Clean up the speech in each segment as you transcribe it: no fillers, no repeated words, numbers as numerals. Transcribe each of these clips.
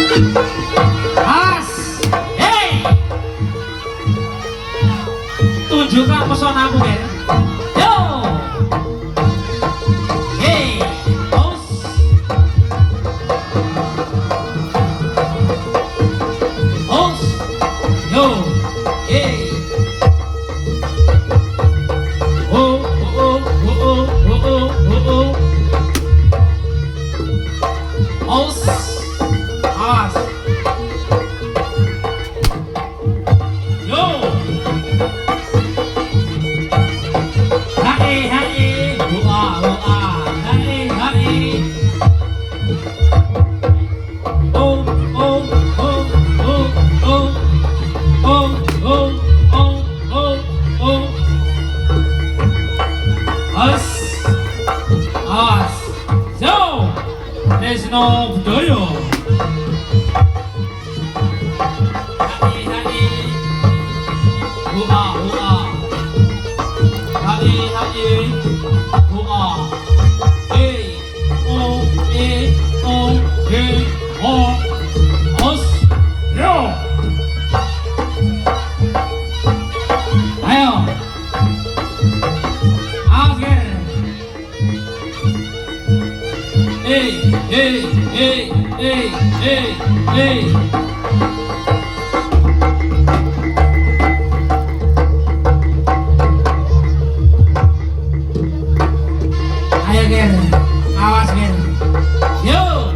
As, hey, tunjukkan pesonamu Ger. Yo, hey, os, os, yo, hey, oh, oh, oh, oh, oh, oh, oh, os, as. Yo, hai hai, hua hua, hai hai, oh oh oh oh oh oh oh oh oh oh, as as, yo, Tresno Budoyo. Hai hai. Hua hua, hai hai, hua, hey, oh, hey, oh, os, yo, ayo, agen, hey, hey, hey, hey, hey, hey. Ayo Ger, awas Ger. Yo,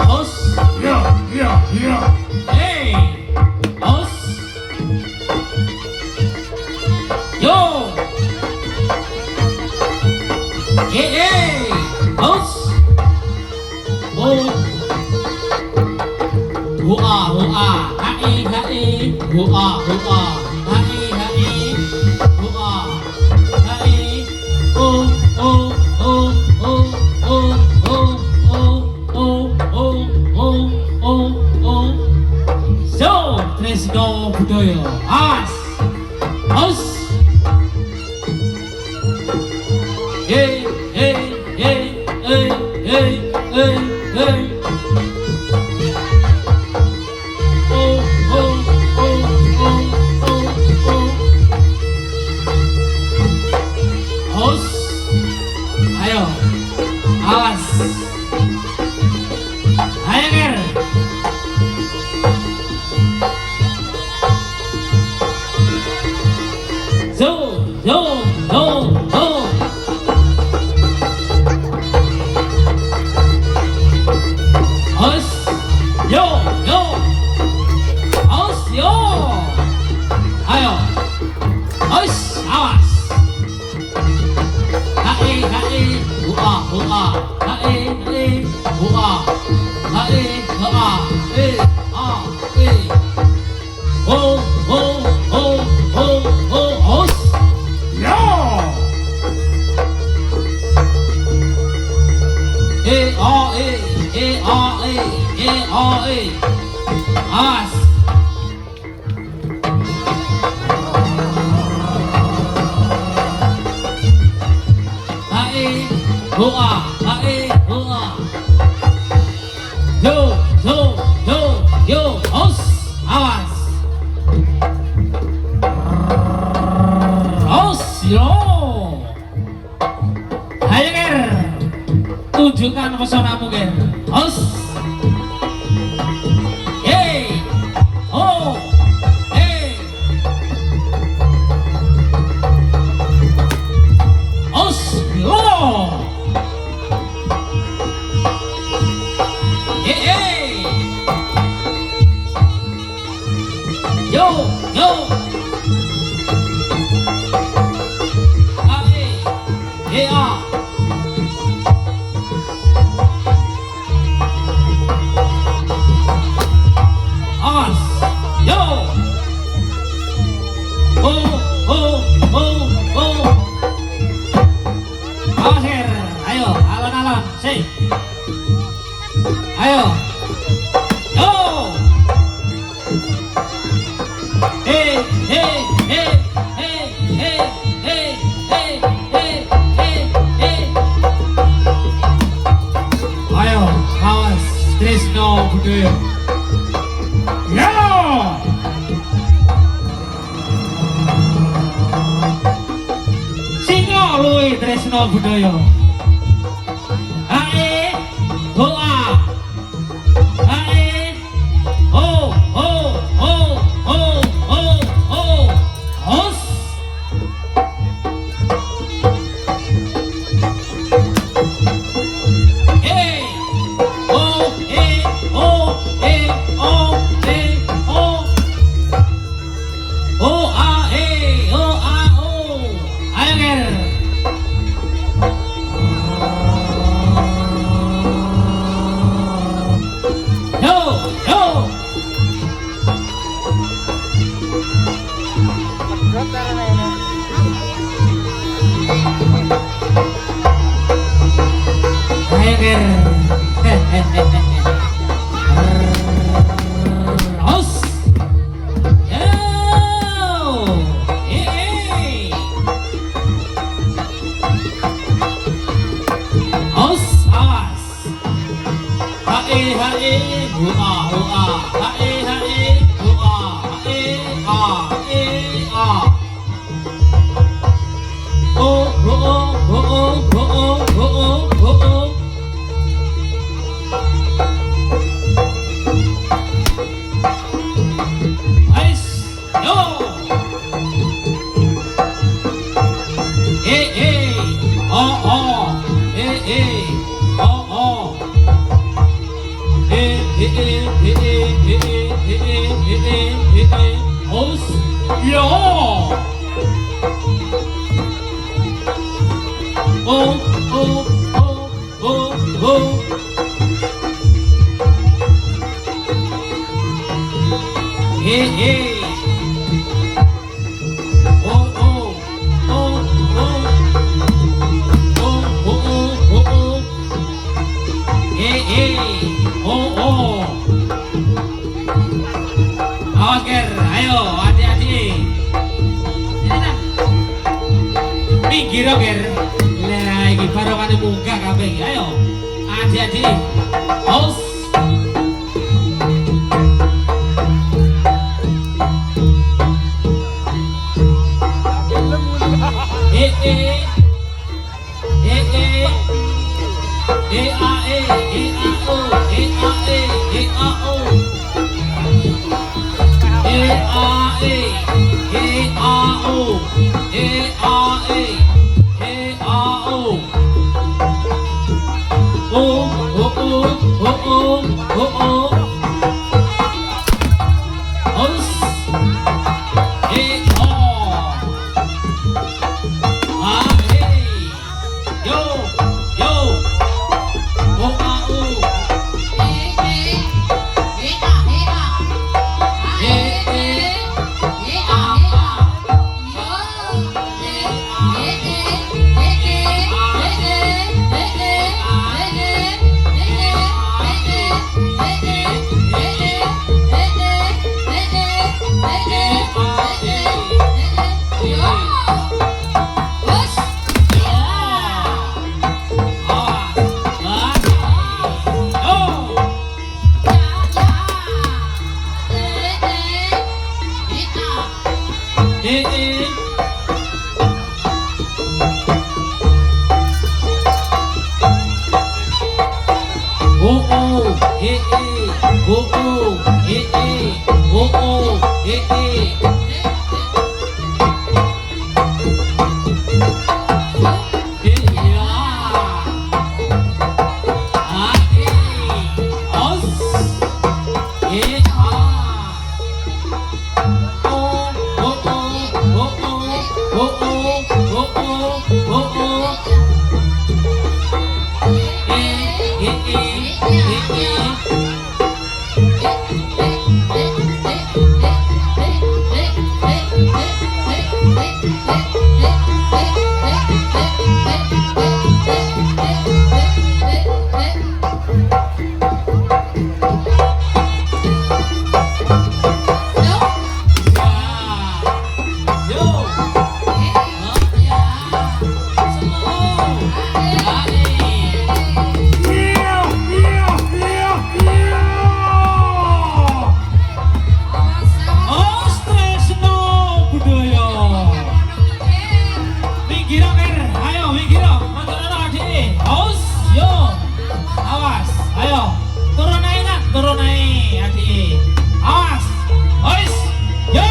os, Yo, yo, yo. hey, os, yo, hey, os, oh, hua hua, hai hai, hua hua, hai hai, hua, hai, oh oh oh oh oh oh oh oh oh oh oh oh. So, Tresno Budoyo, as, os, hey hey hey hey hey hey hey. Oh oh oh oh oh oh. Os, ayo, awas, ayo Ger. Zo, zo, zo, zo. Os, yo, yo, os, yo. Ayo, os, awas. Hai hai, hua hua, hai hai, hua, hai hua, eh. Oh oh oh oh oh, os. Yo. As. Hai, hua, yo, yo, yo, yo, os, awas, os, yo. Ayo Ger, tunjukkan pesonamu Ger, os. Hey, oh, hey, os, yo, tresno budaya. Ya. Singo luwih tresno budaya. Hae hoa. Hae ho ho ho ho ho ho hos. Hey oh hey oh hey oh hey oh oh ah hey oh ah oh. Ayo ger. Yo yo. Ayo ger. Hos. Yo. Hey. Hos awas. Hae hae hoa hoa. Hae hae hoa. Hae a e a. Oh oh oh oh oh oh oh oh oh. Ais, yo. Oh oh, oh oh. Os, yo. Oh oh oh oh oh. Hey. Oh oh oh oh oh oh oh oh. Hey oh oh. Oke, ayo adik-adik. Pinggir oker. Lah iki barokane munggah kabeh. Ayo adik-adik. Os. turun ae adik. Awas. Ois. Yo.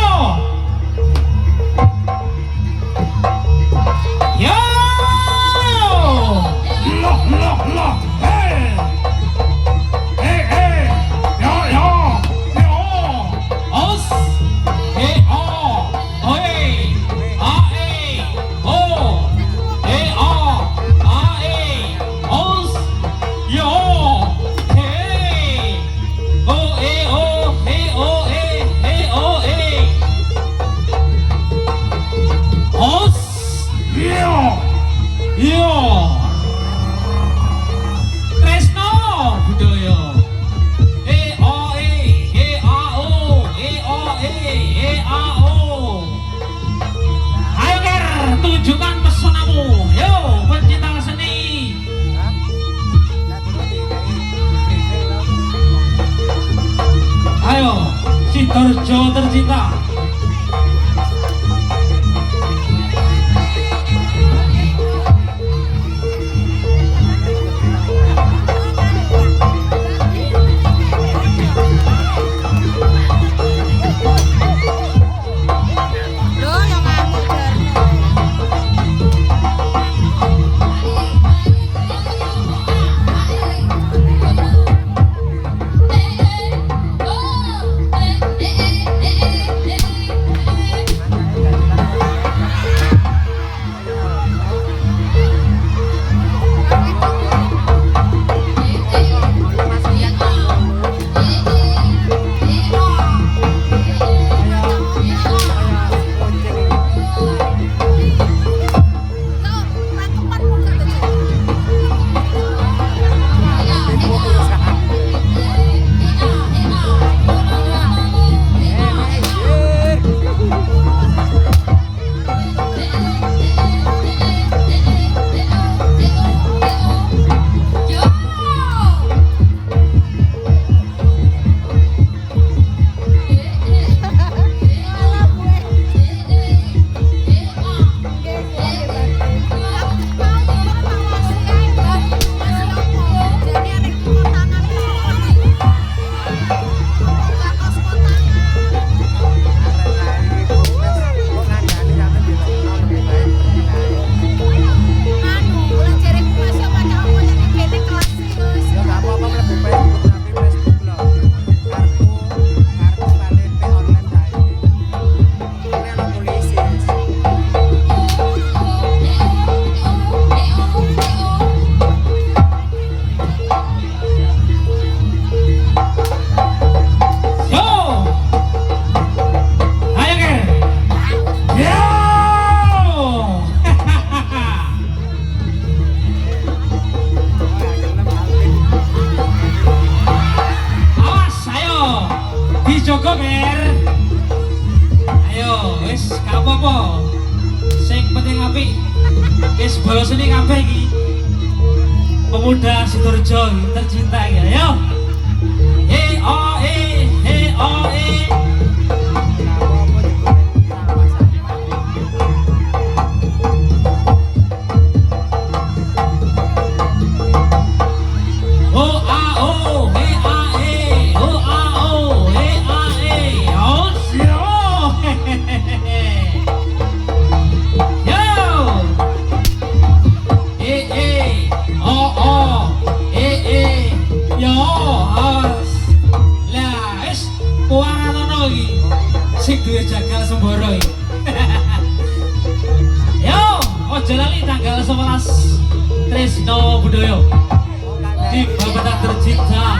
Yo. Loh. Hey. Hey. Yo. Os. E o. Oi. A e. O. E o. A e. Os. Yo. Hey. O e o. E o e. E o e. Os. Yo. Yo. Tresno budaya. E o e. E a o. E o e. E a o. Ayo Ger, tunjukkan pesonamu. Yo, pencinta seni. Ayo, Sidoarjo tercinta. Loh, yang ngamuk Jarno. Joko Ger. Ayo, wis gak apa-apa. Sing penting apik. Wis bolos ini kabeh iki. Pemuda Sidoarjo tercinta iki. Ayo. He o e. Sing duwe jagal semboro iki. Yo, ojo lali tanggal 11 Tresno Budaya di Babatan Tercinta.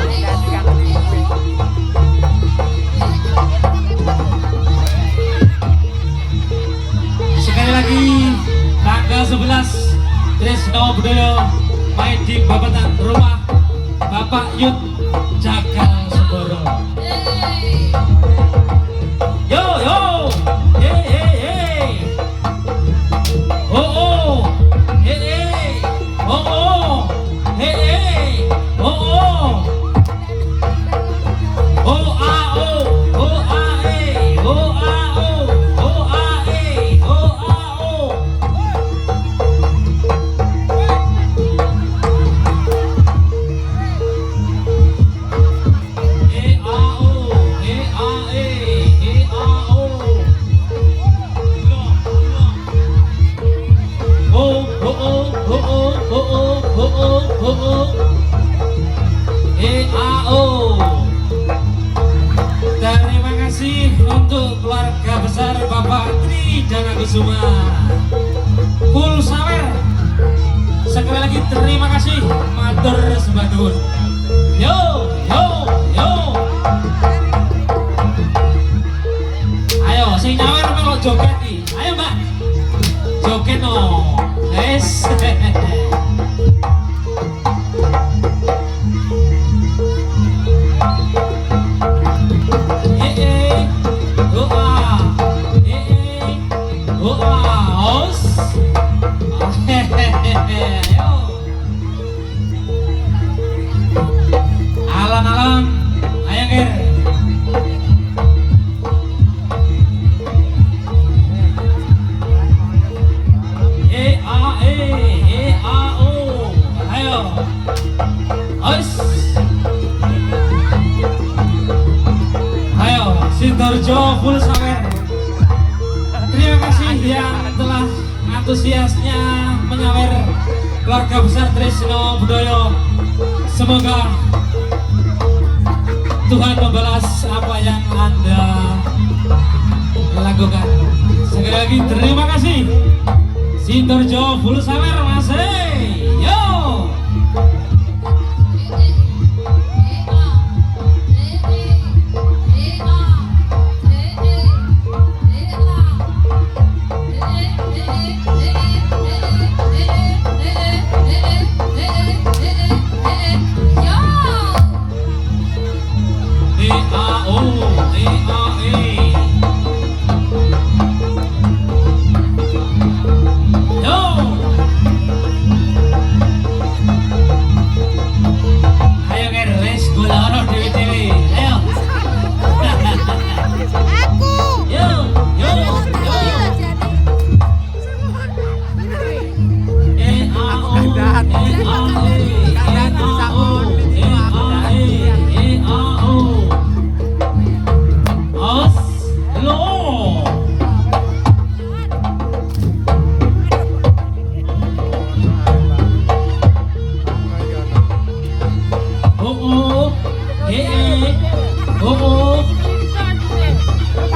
Sekali lagi tanggal 11 Tresno Budaya main di Babatan rumah Bapak Yud Jagal Semboro. Yo, hey, oh, hey, oh, hey, oh, Jana Kusuma full sawer. Sekali lagi terima kasih, matur sembah nuwun. Yo yo yo, ayo sing nyawer melok joget iki. Ayo mbak, joget no guys. Alon-alon, ayo ger. E-A-O, ayo. Os. Ayo, Sidoarjo full sawer. Terima kasih yang telah antusiasnya menyawer keluarga besar Trisno Budoyo. Semoga Tuhan membalas apa yang Anda lakukan. Sekali lagi terima kasih. Sidoarjo full sawer masih. Yo.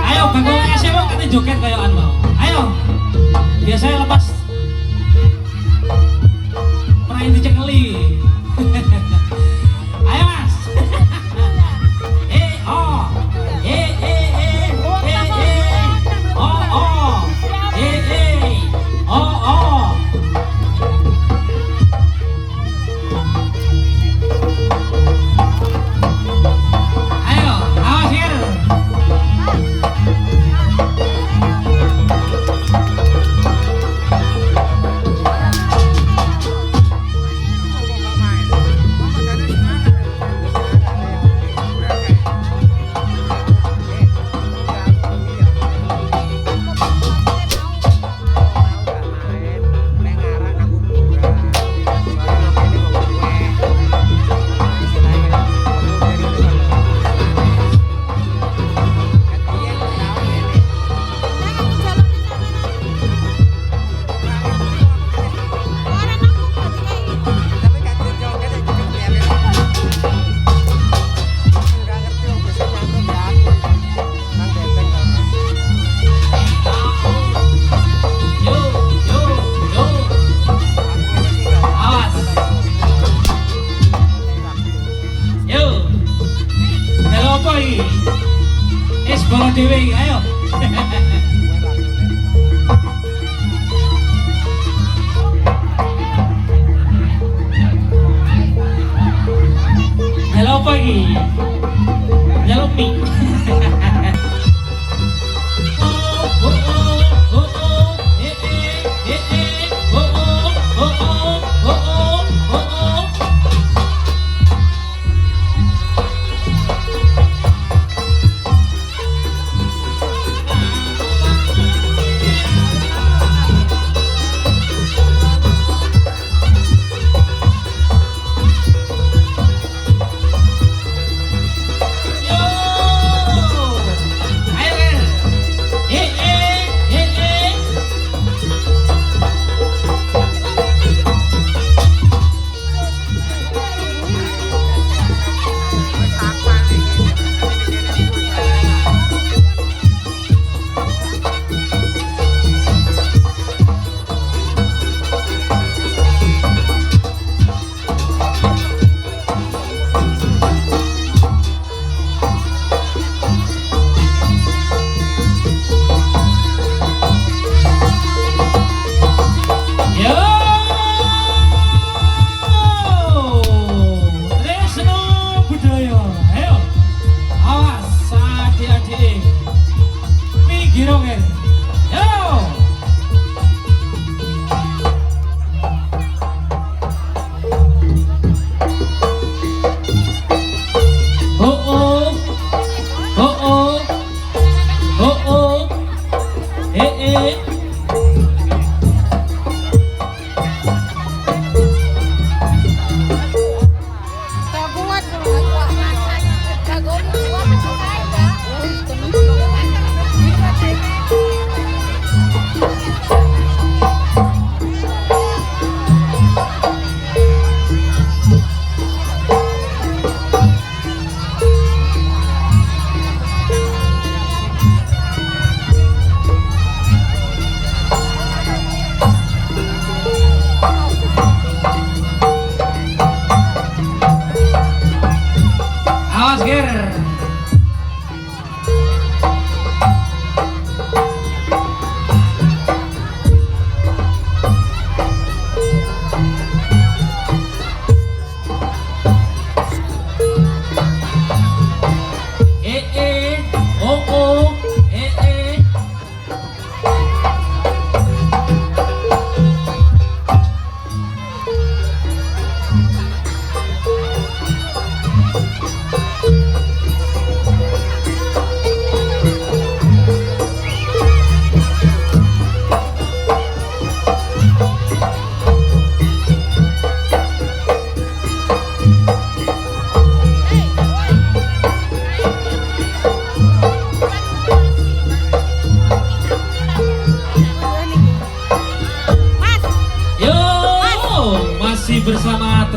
Ayo bangun esek mau kata joget kayak mau. Ayo. Biasanya lepas pernah dicekeli. Ayo mas. Oh. Oh. Ayo, awas ya. Bola dewe, ayo. Halo pagi. Halo pi.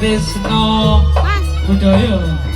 Trisno Mas, Budaya